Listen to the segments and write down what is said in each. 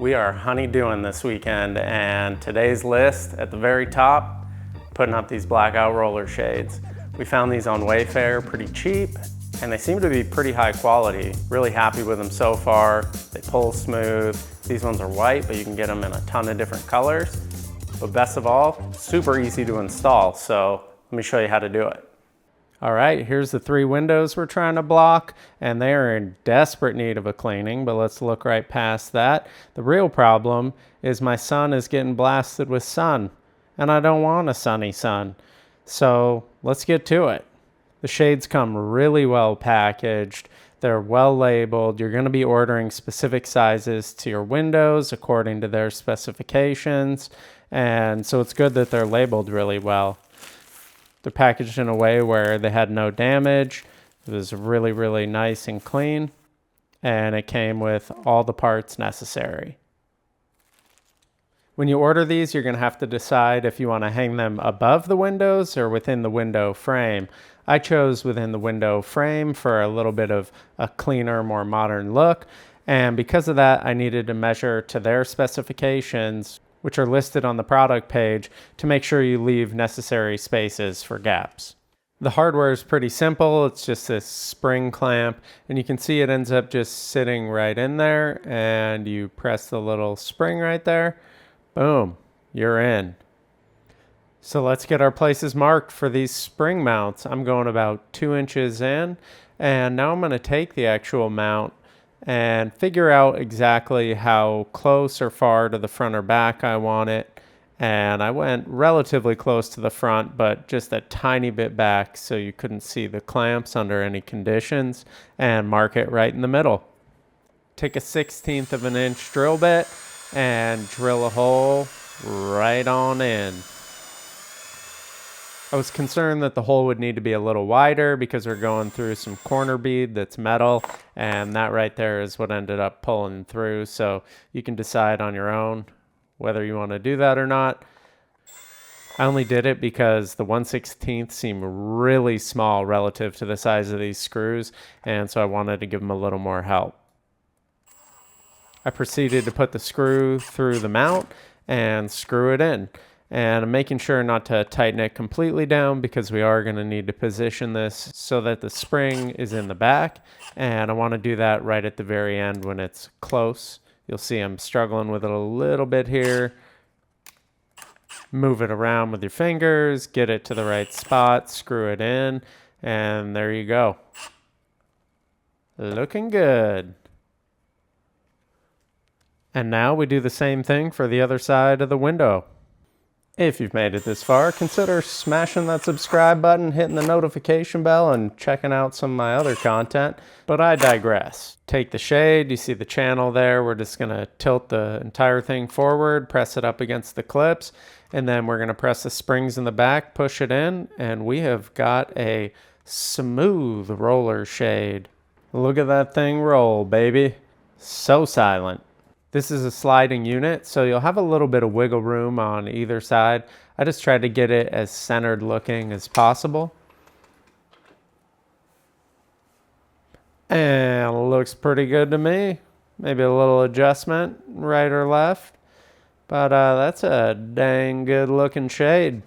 We are honeydewing this weekend, and today's list at the very top, putting up these Blackout roller shades. We found these on Wayfair pretty cheap, and they seem to be pretty high quality. Really happy with them so far. They pull smooth. These ones are white, but you can get them in a ton of different colors. But best of all, super easy to install, so let me show you how to do it. All right, here's the 3 windows we're trying to block, and they are in desperate need of a cleaning, but let's look right past that. The real problem is my son is getting blasted with sun, and I don't want a sunny sun. So let's get to it. The shades come really well packaged. They're well labeled. You're going to be ordering specific sizes to your windows according to their specifications, and so it's good that they're labeled really well. They're packaged in a way where they had no damage. It was really, really nice and clean, and it came with all the parts necessary. When you order these, you're going to have to decide if you want to hang them above the windows or within the window frame. I chose within the window frame for a little bit of a cleaner, more modern look, and because of that, I needed to measure to their specifications, which are listed on the product page, to make sure you leave necessary spaces for gaps. The hardware is pretty simple. It's just this spring clamp, and you can see it ends up just sitting right in there, and you press the little spring right there. Boom, you're in. So let's get our places marked for these spring mounts. I'm going about 2 inches in, and now I'm going to take the actual mount and figure out exactly how close or far to the front or back I want it. And I went relatively close to the front, but just a tiny bit back so you couldn't see the clamps under any conditions, and mark it right in the middle. Take a 1/16 of an inch drill bit and drill a hole right on in. I was concerned that the hole would need to be a little wider because we're going through some corner bead that's metal, and that right there is what ended up pulling through. So you can decide on your own whether you want to do that or not. I only did it because the 1/16 seemed really small relative to the size of these screws, and so I wanted to give them a little more help. I proceeded to put the screw through the mount and screw it in. And I'm making sure not to tighten it completely down because we are going to need to position this so that the spring is in the back. And I want to do that right at the very end when it's close. You'll see I'm struggling with it a little bit here. Move it around with your fingers, get it to the right spot, screw it in, and there you go. Looking good. And now we do the same thing for the other side of the window. If you've made it this far, consider smashing that subscribe button, hitting the notification bell, and checking out some of my other content. But I digress. Take the shade, you see the channel there. We're just going to tilt the entire thing forward, press it up against the clips, and then we're going to press the springs in the back, push it in, and we have got a smooth roller shade. Look at that thing roll, baby. So silent. This is a sliding unit, so you'll have a little bit of wiggle room on either side. I just tried to get it as centered looking as possible. And it looks pretty good to me. Maybe a little adjustment, right or left. But that's a dang good looking shade.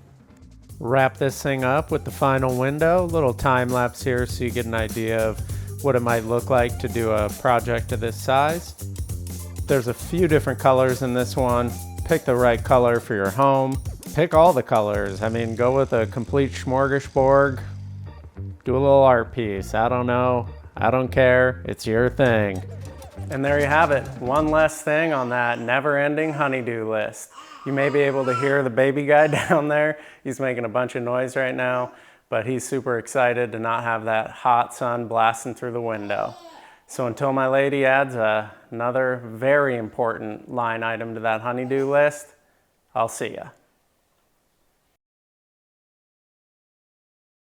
Wrap this thing up with the final window. Little time lapse here so you get an idea of what it might look like to do a project of this size. There's a few different colors in this one. Pick the right color for your home. Pick all the colors. I mean, go with a complete smorgasbord. Do a little art piece. I don't know. I don't care. It's your thing. And there you have it. One less thing on that never-ending honeydew list. You may be able to hear the baby guy down there. He's making a bunch of noise right now, but he's super excited to not have that hot sun blasting through the window. So until my lady adds another very important line item to that honeydew list, I'll see ya.